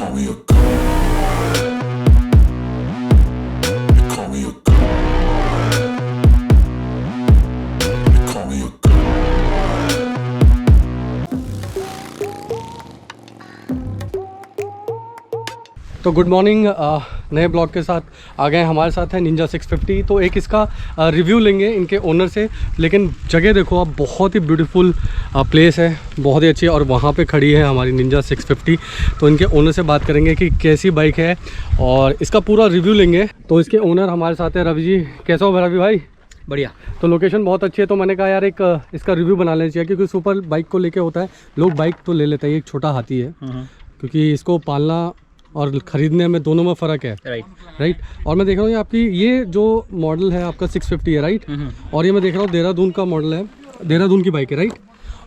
call me a god. You call me a god. You call me a god. तो good morning, नए blog के साथ आ गए। हमारे साथ है निंजा 650। तो एक इसका रिव्यू लेंगे इनके ओनर से। लेकिन जगह देखो आप, बहुत ही ब्यूटीफुल प्लेस है, बहुत ही अच्छी। और वहाँ पे खड़ी है हमारी निंजा 650। तो इनके ओनर से बात करेंगे कि कैसी बाइक है और इसका पूरा रिव्यू लेंगे। तो इसके ओनर हमारे साथ है रवि जी। कैसा हो रवि भाई? बढ़िया। तो लोकेशन बहुत अच्छी है, तो मैंने कहा यार एक इसका रिव्यू बना लेना चाहिए, क्योंकि सुपर बाइक को लेके होता है, लोग बाइक तो ले लेते हैं, एक छोटा हाथी है, क्योंकि इसको पालना और ख़रीदने में दोनों में फ़र्क है। राइट। और मैं देख रहा हूँ आपकी ये जो मॉडल है आपका 650 है, राइट। और ये मैं देख रहा हूँ देहरादून का मॉडल है, देहरादून की बाइक है, राइट।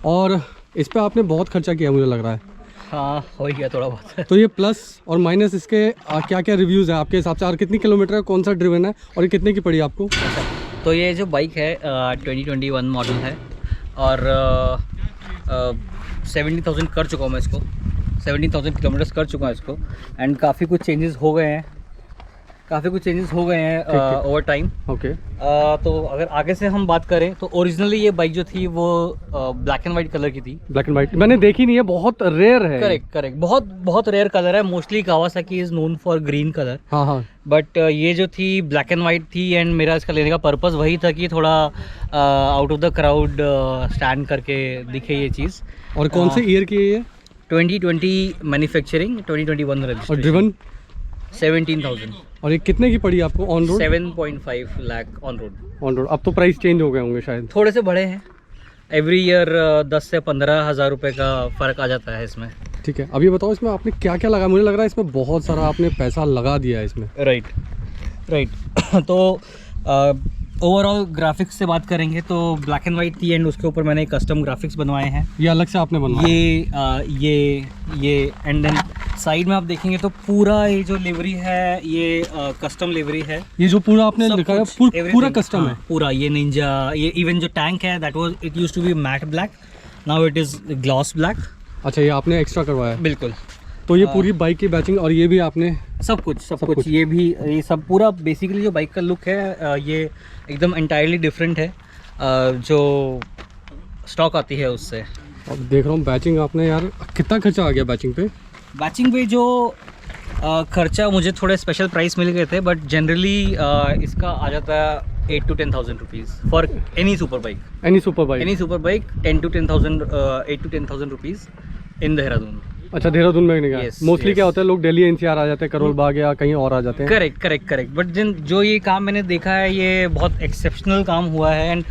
और इस पर आपने बहुत खर्चा किया मुझे लग रहा है। हाँ, हो गया थोड़ा बहुत। तो ये प्लस और माइनस इसके क्या क्या रिव्यूज़ है आपके हिसाब से, और कितनी किलोमीटर है, कौन सा ड्रिवन है, और ये कितने की पड़ी आपको? तो ये जो बाइक है 2021 मॉडल है और 70,000 कर चुका हूँ मैं इसको, 70,000 किलोमीटर्स कर चुका हूँ इसको। एंड काफ़ी कुछ चेंजेस हो गए हैं, ओवर टाइम। ओके। तो अगर आगे से हम बात करें तो ओरिजिनली ये बाइक जो थी वो ब्लैक एंड वाइट कलर की थी। ब्लैक एंड वाइट मैंने देखी नहीं है, बहुत रेयर है। करेक्ट, बहुत रेयर कलर है। Mostly Kawasaki is known for green colour. हाँ। बट ये जो थी ब्लैक एंड वाइट थी, एंड मेरा इसका लेने का पर्पस वही था कि थोड़ा out of the crowd stand करके दिखे ये चीज़। और कौन से ईयर की है ये? 2020 मैन्युफैक्चरिंग, 2021 और रजिस्ट्रेशन। ड्रिवन 17,000। और ये कितने की पड़ी आपको on road? 7.5 lakh on road. On road. अब तो प्राइस चेंज हो गए होंगे शायद। थोड़े से बड़े हैं, एवरी ईयर 10 से 15 हज़ार रुपये का फ़र्क आ जाता है इसमें। ठीक है, अभी बताओ इसमें आपने क्या क्या लगा? मुझे लग रहा है इसमें बहुत सारा आपने पैसा लगा दिया है इसमें। राइट। तो ओवरऑल ग्राफिक्स से बात करेंगे तो ब्लैक एंड वाइट थी, एंड उसके ऊपर मैंने कस्टम ग्राफिक्स बनवाए हैं। ये अलग से आपने बनवाया? ये एंड देन साइड में आप देखेंगे तो पूरा ये जो लिवरी है ये कस्टम लिवरी है। ये जो पूरा आपने लिखा है पूरा कस्टम है? पूरा ये निंजा, ये इवन जो टैंक है that was it used to be matte black, now it is gloss black. अच्छा, ये आपने एक्स्ट्रा करवाया? बिल्कुल। तो ये पूरी बाइक की बैचिंग, और ये भी आपने सब कुछ ये सब पूरा बेसिकली जो बाइक का लुक है ये एकदम एंटायरली डिफरेंट है जो स्टॉक आती है उससे। अब देख रहा हूँ बैचिंग आपने, यार कितना खर्चा आ गया बैचिंग पे? बैचिंग पे जो खर्चा, मुझे थोड़े स्पेशल प्राइस मिल गए थे, बट जनरली इसका आ जाता है 8 to 10,000 rupees for any super bike. Any super bike 8 to 10,000 rupees in Dehradun. अच्छा, देहरादून में नहीं गया? Yes, mostly yes. क्या होता है, लोग दिल्ली एनसीआर आ जाते हैं, करोल बाग या कहीं और आ जाते हैं। करेक्ट। बट जो ये काम मैंने देखा है ये बहुत एक्सेप्शनल काम हुआ है। एंड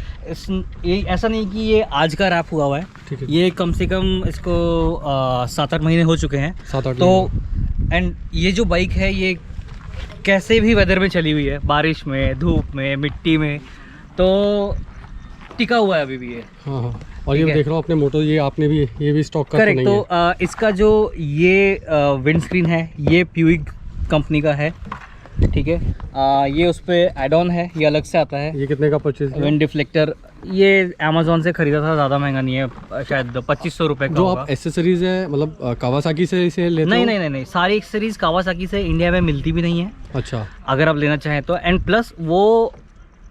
ये ऐसा नहीं कि ये आज का रैप हुआ है, ठीक है। ये कम से कम इसको 7-8 महीने हो चुके हैं। 7-8 तो एंड ये जो बाइक है ये कैसे भी वेदर में चली हुई है, बारिश में, धूप में, मिट्टी में, तो टिका हुआ है अभी भी ये। हाँ। और ये देख रहा हूँ अपने मोटो, ये भी स्टॉक का करेक्ट। नहीं है? तो इसका जो ये विंड स्क्रीन है ये प्यूइक कंपनी का है, ठीक है। ये उस पर एड ऑन है, ये अलग से आता है। ये कितने का परचेज? विंड डिफ्लेक्टर ये अमेजोन से खरीदा था, ज़्यादा महंगा नहीं है, शायद 2500 रुपये का जो होगा। आप एसेसरीज है मतलब कावासाकी से इसे लेते हो? नहीं, सारी एक्सेसरीज कावासाकी से इंडिया में मिलती भी नहीं है। अच्छा। अगर आप लेना चाहें तो, एंड प्लस वो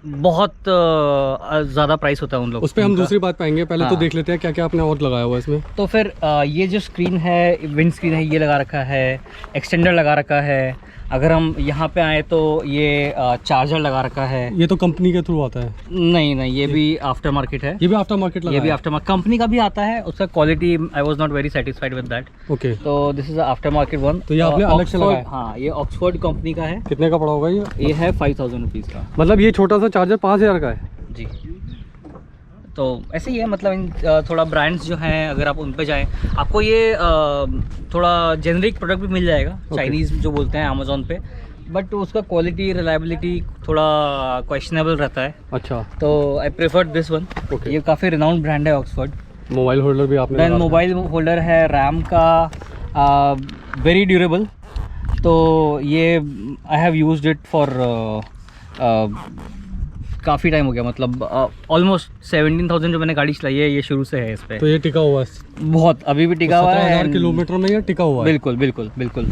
बहुत ज़्यादा प्राइस होता है उन लोग। उस पर हम दूसरी बात पाएंगे, पहले तो हाँ। देख लेते हैं क्या क्या आपने और लगाया हुआ है इसमें। तो फिर ये जो स्क्रीन है, विंड स्क्रीन है, ये लगा रखा है, एक्सटेंडर लगा रखा है। अगर हम यहाँ पे आए तो ये चार्जर लगा रखा है। ये तो कंपनी के थ्रू आता है? नहीं, ये भी आफ्टर मार्केट है। ये भी आफ्टर मार्केट लगा? ये भी आफ्टर मार्केट कंपनी का भी आता है, उसका quality I was not very satisfied with that. Okay. तो this is after market one. तो ये आपने अलग से लगाया? हाँ, ये ऑक्सफोर्ड कंपनी का है। कितने का पड़ा होगा ये है 5,000 रुपीज़ का। मतलब ये छोटा सा चार्जर 5,000 का है? जी। तो ऐसे ही है, मतलब थोड़ा ब्रांड्स जो हैं अगर आप उन पे जाएं, आपको ये थोड़ा जेनरिक प्रोडक्ट भी मिल जाएगा, चाइनीज़ जो बोलते हैं अमेजोन पे, बट उसका क्वालिटी रिलायबिलिटी थोड़ा क्वेश्चनेबल रहता है। अच्छा। तो आई प्रेफर दिस वन। ये काफ़ी रिनाउंड ब्रांड है ऑक्सफोर्ड। मोबाइल होल्डर भी आपने? देन मोबाइल होल्डर है रैम का, वेरी ड्यूरेबल। तो ये I have used it for काफ़ी टाइम हो गया, मतलब ऑलमोस्ट 17,000 जो मैंने गाड़ी चलाई है ये शुरू से है इस पे। तो ये टिका हुआ है बहुत अभी भी टिका हुआ है। 17,000 किलोमीटर में ये टिका हुआ है। बिल्कुल बिल्कुल बिल्कुल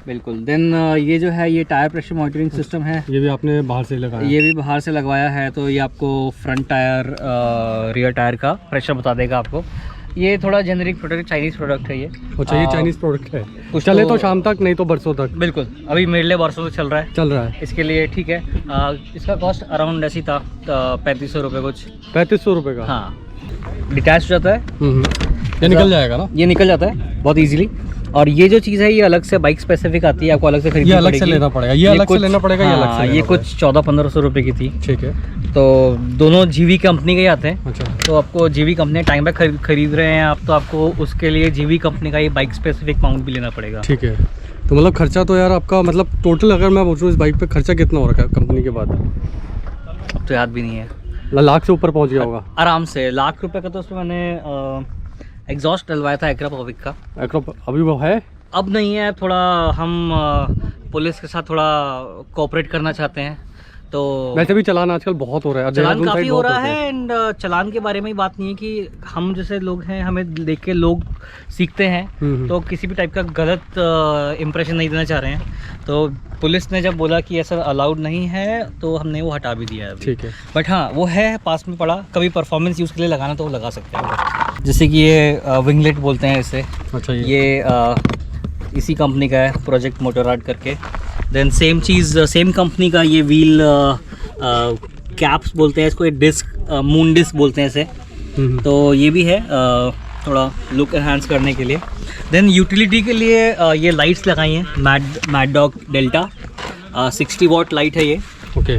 बिल्कुल। देन ये जो है ये टायर प्रेशर मॉनिटरिंग सिस्टम है, ये भी आपने बाहर से लगाया? ये भी बाहर से लगवाया है। तो ये आपको फ्रंट टायर रियर टायर का प्रेशर बता देगा आपको। ये थोड़ा जेनरिक प्रोडक्ट, चाइनीज़ प्रोडक्ट है ये। अच्छा, ये चाइनीज़ प्रोडक्ट है, कुछ चले तो शाम तक, नहीं तो बरसों तक। बिल्कुल, अभी मेरे लिए बरसों तक चल रहा है इसके लिए, ठीक है। इसका कॉस्ट अराउंड ऐसी था 3500 रुपये कुछ। 3500 रुपये का? हाँ, डिटैच जाता है। ये निकल जाएगा ना? ये निकल जाता है बहुत इजीली। और ये जो चीज़ है ये अलग से बाइक स्पेसिफिक आती है, आपको अलग से खरीदनी पड़ेगी। ये अलग से लेना पड़ेगा, ये अलग से लेना पड़ेगा, ये अलग से। ये कुछ 1400-1500 रुपये की थी। ठीक है। तो दोनों जीवी कंपनी के ही आते हैं। अच्छा। तो आपको जीवी कंपनी टाइम बैक खरीद रहे हैं आप, तो आपको उसके लिए जीवी कंपनी का ये बाइक स्पेसिफिक माउंट भी लेना पड़ेगा। ठीक है। तो मतलब खर्चा तो यार आपका, मतलब टोटल अगर मैं पूछूँ इस बाइक पे खर्चा कितना हो रखा है कंपनी के बाद? अब तो याद भी नहीं है। लाख से ऊपर पहुँच गया होगा आराम से। लाख रुपए का तो उसमें मैंने एग्जॉस्ट डलवाया था एक्रा पब्लिक का। अभी वो है? अब नहीं है। थोड़ा हम पुलिस के साथ थोड़ा कोऑपरेट करना चाहते हैं, तो वैसे भी चलान आजकल बहुत हो रहा है, चलान काफ़ी हो रहा है। एंड चलान के बारे में ही बात नहीं है कि हम जैसे लोग हैं, हमें देख के लोग सीखते हैं, तो किसी भी टाइप का गलत इम्प्रेशन नहीं देना चाह रहे हैं। तो पुलिस ने जब बोला कि ऐसा अलाउड नहीं है तो हमने वो हटा भी दिया है। ठीक है। बट हाँ, वो है पास में पड़ा, कभी परफॉर्मेंस यूज़ के लिए लगाना तो वो लगा सकते हैं। जैसे कि ये विंगलेट बोलते हैं इसे। अच्छा। ये इसी कंपनी का है, प्रोजेक्ट मोटोराड करके। देन सेम चीज़, सेम कंपनी का ये व्हील कैप्स बोलते हैं इसको, एक डिस्क, मून डिस्क बोलते हैं इसे। तो ये भी है थोड़ा लुक एनहांस करने के लिए। देन यूटिलिटी के लिए ये लाइट्स लगाई हैं, mad dog delta 60 what light है ये। ओके।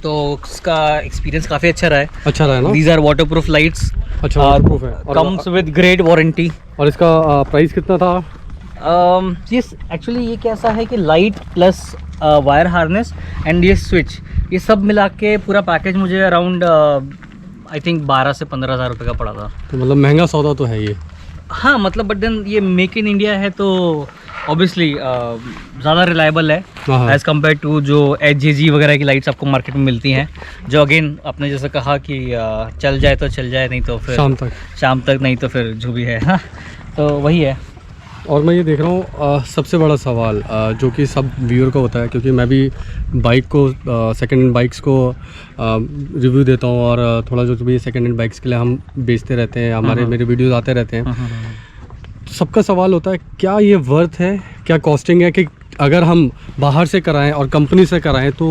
तो इसका एक्सपीरियंस काफ़ी अच्छा रहा है। अच्छा रहा है ना? These are waterproof lights. अच्छा, वाटरप्रूफ है। Comes with great warranty. और इसका प्राइस कितना था? ये एक्चुअली ये कैसा है कि light plus wire harness and ये स्विच, ये सब मिला के पूरा पैकेज मुझे अराउंड आई थिंक 12 से 15 हज़ार रुपये का पड़ा था। तो मतलब महंगा सौदा तो है ये। हाँ, मतलब बट देन ये मेक इन इंडिया है तो ऑब्वियसली ज़्यादा रिलायबल है एज़ कम्पेयर टू जो HJG वगैरह की लाइट्स आपको मार्केट में मिलती हैं, जो अगेन आपने जैसे कहा कि चल जाए तो चल जाए, नहीं तो फिर शाम तक नहीं तो फिर जो भी है। हाँ, तो वही है। और मैं ये देख रहा हूँ सबसे बड़ा सवाल जो कि सब व्यूअर का होता है, क्योंकि मैं भी बाइक को सेकेंड हैंड बाइक्स को रिव्यू देता हूँ, और थोड़ा जो भी सेकेंड हैंड बाइक्स के लिए हम बेचते रहते हैं, मेरे वीडियोस आते रहते हैं। तो सबका सवाल होता है क्या ये वर्थ है, क्या कॉस्टिंग है, कि अगर हम बाहर से कराएं और कंपनी से कराएं तो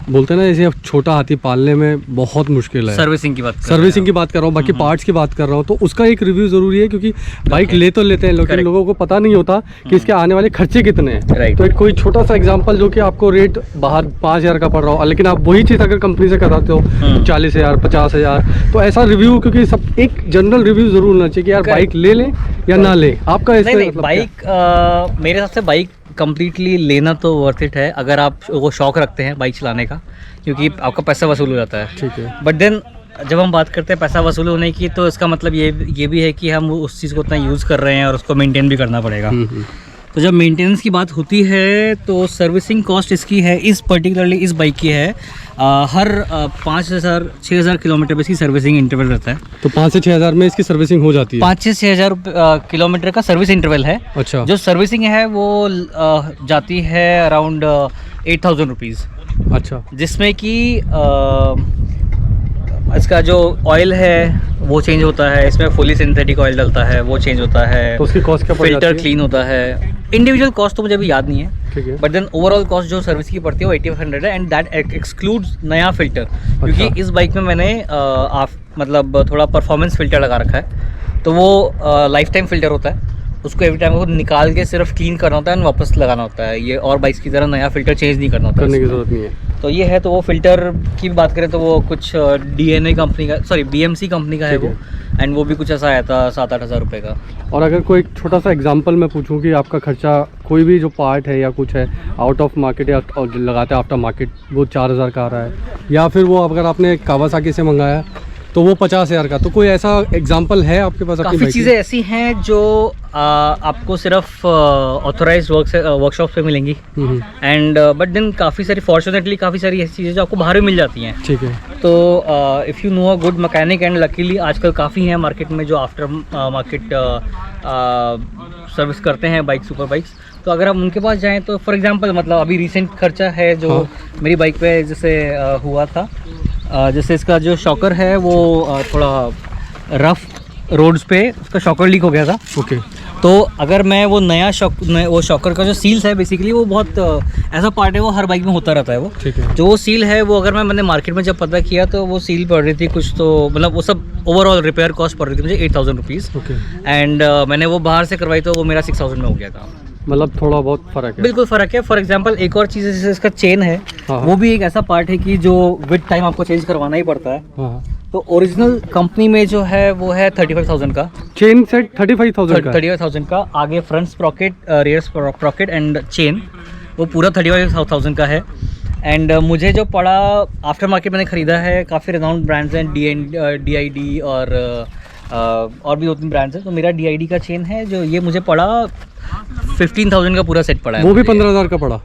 बोलते हैं ना जैसे अब छोटा हाथी पालने में बहुत मुश्किल है। सर्विसिंग की बात कर रहा हूँ, बाकी पार्ट्स की बात कर रहा हूँ, तो उसका एक रिव्यू ज़रूरी है, क्योंकि बाइक ले तो लेते हैं लेकिन लोगों को पता नहीं होता कि इसके आने वाले खर्चे कितने हैं। तो एक कोई छोटा सा एग्जाम्पल जो कि आपको रेट बाहर 5,000 का पड़ रहा हो, लेकिन आप वही चीज़ अगर कंपनी से कराते हो 40,000 50,000, तो ऐसा रिव्यू, क्योंकि सब एक जनरल रिव्यू ज़रूर होना चाहिए कि यार बाइक ले लें या ना लें। आपका इससे बाइक मेरे हिसाब से बाइक कंप्लीटली लेना तो वर्थ इट है अगर आप वो शौक रखते हैं बाइक चलाने का, क्योंकि आपका पैसा वसूल हो जाता है। ठीक है। बट देन जब हम बात करते हैं पैसा वसूल होने की, तो इसका मतलब ये भी है कि हम उस चीज़ को उतना यूज़ कर रहे हैं और उसको मेंटेन भी करना पड़ेगा। तो जब मेंटेनेंस की बात होती है तो सर्विसिंग कॉस्ट इसकी है, इस पर्टिकुलरली इस बाइक की है हर 5,000-6,000 किलोमीटर पे इसकी सर्विसिंग इंटरवल रहता है। तो 5 से 6,000 में इसकी सर्विसिंग हो जाती है? 5 से 6,000 किलोमीटर का सर्विस इंटरवल है। अच्छा। जो सर्विसिंग है वो जाती है अराउंड 8,000 रुपीज़। अच्छा। जिसमें कि इसका जो ऑयल है वो चेंज होता है, इसमें फुली सिंथेटिक ऑयल डलता है, वो चेंज होता है। तो उसकी कॉस्ट क्या पड़ जाती है? फिल्टर क्लीन होता है। इंडिविजुअल कॉस्ट तो मुझे अभी याद नहीं है, ठीक है। बट देन ओवरऑल कॉस्ट जो सर्विस की पड़ती है वो 8,500 है, एंड दैट एक्सक्लूड्स नया फिल्टर। क्योंकि इस बाइक में मैंने मतलब थोड़ा परफॉर्मेंस फिल्टर लगा रखा है, तो वो लाइफ टाइम फिल्टर होता है, उसको एवरी टाइम को निकाल के सिर्फ क्लीन करना होता है और वापस लगाना होता है। ये और बाइक्स की तरह नया फिल्टर चेंज नहीं करना होता, करने की जरूरत नहीं है। तो ये है। तो वो फिल्टर की बात करें तो वो कुछ DNA कंपनी का, सॉरी BMC कंपनी का है वो, एंड वो भी कुछ ऐसा आया था 7-8 हज़ार रुपये का। और अगर कोई छोटा सा एग्जांपल मैं पूछूं कि आपका खर्चा कोई भी जो पार्ट है या कुछ है आउट ऑफ मार्केट या लगाते हैं आफ्टर मार्केट, वो 4,000 का आ रहा है, या फिर वो अगर आपने कावासाकी से मंगाया तो वो 50,000 का। तो कोई ऐसा एग्जांपल है आपके पास? अपनी काफ़ी बाइक चीज़ें ऐसी हैं जो आपको सिर्फ ऑथोराइज वर्कशॉप पे मिलेंगी, में? एंड बट देन काफ़ी सारी फॉर्चुनेटली काफ़ी सारी ऐसी चीज़ें जो आपको बाहर भी मिल जाती हैं। ठीक है। तो if you know a good mechanic, and luckily आजकल काफ़ी हैं मार्केट में जो आफ्टर मार्केट सर्विस करते हैं बाइक, सुपर बाइक्स। तो अगर हम उनके पास जाएं तो फॉर एग्जांपल मतलब अभी रिसेंट खर्चा है जो मेरी बाइक पे जैसे हुआ था, जैसे इसका जो शॉकर है वो थोड़ा रफ रोड्स पे उसका शॉकर लीक हो गया था। ओके। तो अगर मैं वो नया वो शॉकर का जो सील्स है बेसिकली वो बहुत ऐसा पार्ट है, वो हर बाइक में होता रहता है वो। ठीक है। जो वो सील है वो अगर मैंने मार्केट में जब पता किया तो वो सील पड़ रही थी कुछ, तो मतलब वो सब ओवरऑल रिपेयर कॉस्ट पड़ रही थी मुझे 8,000 रुपीज़। ओके। एंड मैंने वो बाहर से करवाई तो वो मेरा 6,000 में हो गया था। मतलब थोड़ा बहुत फ़र्क है। बिल्कुल फ़र्क है। फॉर एग्जांपल एक और चीज़ है जैसे इसका चेन है, हाँ। वो भी एक ऐसा पार्ट है कि जो विद टाइम आपको चेंज करवाना ही पड़ता है। हाँ। तो ओरिजिनल कंपनी में जो है वो है 35,000 का, चेन सेट 35,000 का? 35,000 का। आगे front Sprocket, rear Sprocket and chain, वो पूरा 35,000 का है। एंड मुझे जो पड़ा आफ्टर मार्केट मैंने ख़रीदा है, काफ़ी रिनाउंड ब्रांड्स हैं, DID और भी 2-3 ब्रांड्स हैं। तो मेरा DID का चेन है जो ये मुझे पड़ा 15,000 का पूरा सेट पड़ा है। वो भी मुझे। 15,000 का पड़ा?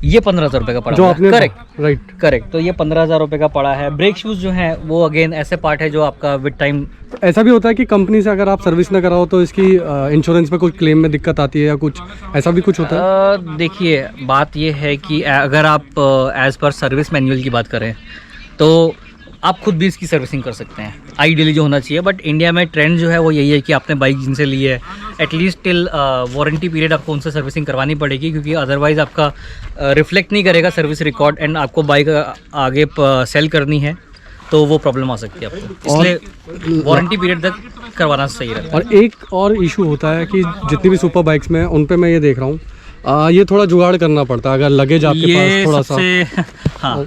ये 15,000 रुपये का पड़ा जो आपने? Correct right. करेक्ट। तो ये 15,000 रुपये का पड़ा है। ब्रेक शूज़ जो हैं वो अगेन ऐसे पार्ट है जो आपका विद टाइम। ऐसा भी होता है कि कंपनी से अगर आप सर्विस ना कराओ तो इसकी इंश्योरेंस में कुछ क्लेम में दिक्कत आती है या कुछ ऐसा भी कुछ होता है? देखिए बात ये है कि अगर आप एज़ पर सर्विस मैनुअल की बात करें तो आप खुद भी इसकी सर्विसिंग कर सकते हैं, आइडियली जो होना चाहिए। बट इंडिया में ट्रेंड जो है वो यही है कि आपने बाइक जिनसे ली है एटलीस्ट टिल वारंटी पीरियड आपको उनसे सर्विसिंग करवानी पड़ेगी, क्योंकि अदरवाइज़ आपका रिफ्लेक्ट नहीं करेगा सर्विस रिकॉर्ड, एंड आपको बाइक आगे सेल करनी है तो वो प्रॉब्लम आ सकती है आपको। इसलिए वारंटी पीरियड तक करवाना सही रहता है। और एक और इशू होता है कि जितनी भी सुपर बाइक्स में उन पे मैं ये देख रहा हूँ ये थोड़ा जुगाड़ करना पड़ता है अगर लगेज आपके पास थोड़ा सा। हाँ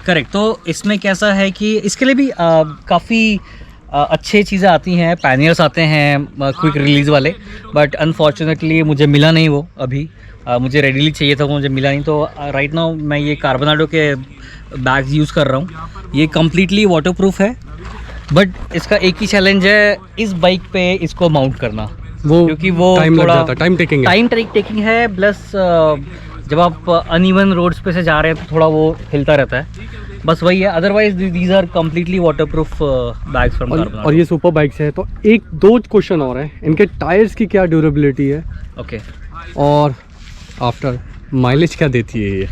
करेक्ट। तो इसमें कैसा है कि इसके लिए भी काफ़ी अच्छी चीज़ें आती हैं, पैनियर्स आते हैं क्विक रिलीज़ वाले, बट अनफॉर्चुनेटली मुझे मिला नहीं वो अभी। मुझे रेडीली चाहिए था, वो मुझे मिला नहीं। तो राइट नाउ मैं ये कार्बोनाडो के बैग्स यूज़ कर रहा हूँ। ये कम्प्लीटली वाटरप्रूफ है, बट इसका एक ही चैलेंज है इस बाइक पे इसको माउंट करना, वो क्योंकि वो टाइम लग थोड़ा जाता है, टाइम टेकिंग है। प्लस जब आप अनइवन रोड्स पे से जा रहे हैं तो थोड़ा वो हिलता रहता है, बस वही है। Otherwise these are completely waterproof bags from Carbonado. और ये सुपर बाइक्स है तो एक दो क्वेश्चन और हैं, इनके टायर्स की क्या ड्यूरेबिलिटी है? ओके और आफ्टर माइलेज क्या देती है ये?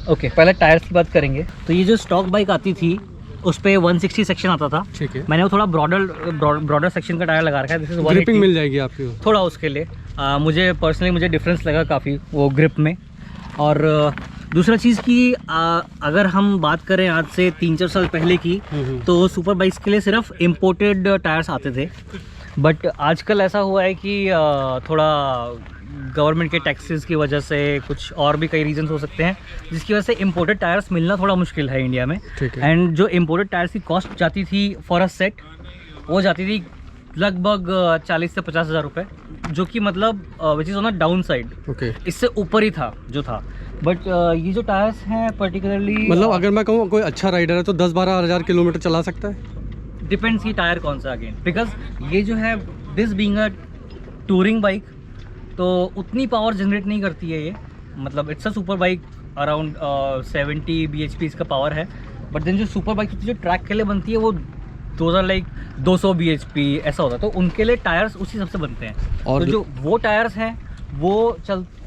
ओके, पहले टायर्स की बात करेंगे। तो ये जो स्टॉक बाइक आती थी उस पे 160 सेक्शन आता था। ठीक है। मैंने वो थोड़ा ब्रॉडर सेक्शन का टायर लगा रखा है। दिस इज ग्रिपिंग मिल जाएगी आपकी थोड़ा उसके लिए। मुझे पर्सनली मुझे डिफरेंस लगा काफ़ी वो ग्रिप में। और दूसरा चीज़ कि अगर हम बात करें आज से 3-4 साल पहले की, तो सुपर बाइक्स के लिए सिर्फ इम्पोर्टेड टायर्स आते थे। बट आजकल ऐसा हुआ है कि थोड़ा गवर्नमेंट के टैक्सेस की वजह से, कुछ और भी कई रीजंस हो सकते हैं जिसकी वजह से इम्पोर्टेड टायर्स मिलना थोड़ा मुश्किल है इंडिया में। एंड जो इम्पोर्टेड टायर्स की कॉस्ट जाती थी फॉर अ सेट, वो जाती थी लगभग 40 से 50 हज़ार रुपये, जो कि मतलब which is on a down side. इससे ऊपर ही था जो था। बट ये जो टायर्स हैं पर्टिकुलरली, मतलब अगर मैं कहूँ कोई अच्छा राइडर है तो 10-12 हज़ार किलोमीटर चला सकता है? डिपेंड्स की टायर कौन सा अगेन, बिकॉज ये जो है this being a touring bike तो उतनी पावर जनरेट नहीं करती है ये। मतलब it's a super bike, around 70 bhp इसका पावर है। बट देन जो सुपर बाइक जो ट्रैक के लिए बनती है वो 200 bhp ऐसा होता है। तो उनके लिए टायर्स उसी सबसे बनते हैं। और तो जो वो टायर्स हैं वो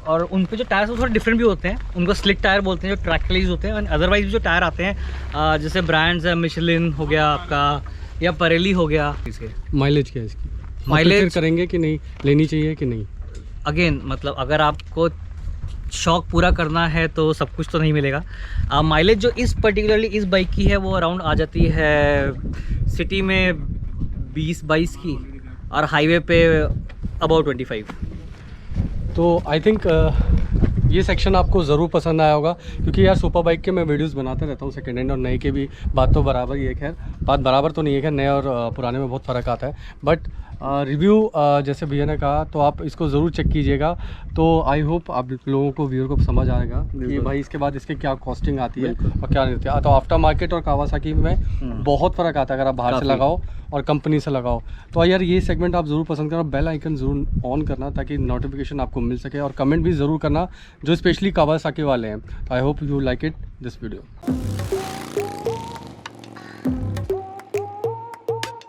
और उन पे जो टायर्स वो थोड़े डिफरेंट भी होते हैं। उनको स्लिक टायर बोलते हैं जो ट्रैक के लिए यूज़ होते हैं। अदरवाइज जो टायर आते हैं जैसे ब्रांड्स है, मिशेलिन हो गया आपका या परेली हो गया। इसके माइलेज क्या है इसकी? माइलेज करेंगे कि नहीं, लेनी चाहिए कि नहीं? अगेन मतलब अगर आपको शौक पूरा करना है तो सब कुछ तो नहीं मिलेगा। माइलेज जो इस पर्टिकुलरली इस बाइक की है वो अराउंड आ जाती है सिटी में 20-22 की, और हाईवे पे अबाउट 25। तो आई थिंक ये सेक्शन आपको ज़रूर पसंद आया होगा, क्योंकि यार सुपर बाइक के मैं वीडियोस बनाते रहता हूँ, सेकेंड हैंड और नए के भी। बात तो बराबर ही है, खैर बात बराबर तो नहीं है, खैर नए और पुराने में बहुत फ़र्क आता है। बट रिव्यू जैसे भैया ने कहा तो आप इसको ज़रूर चेक कीजिएगा। तो आई होप आप लोगों को व्यूअर को समझ आएगा कि भाई इसके बाद इसके क्या कॉस्टिंग आती है और क्या नहीं होती है। तो आफ्टर मार्केट और कावासाकी में बहुत फ़र्क आता है अगर आप बाहर से लगाओ और कंपनी से लगाओ। तो यार ये सेगमेंट आप ज़रूर पसंद करना, बेल आइकन ज़रूर ऑन करना ताकि नोटिफिकेशन आपको मिल सके, और कमेंट भी ज़रूर करना जो स्पेशली कावासाकी वाले हैं। तो I hope you like it this video.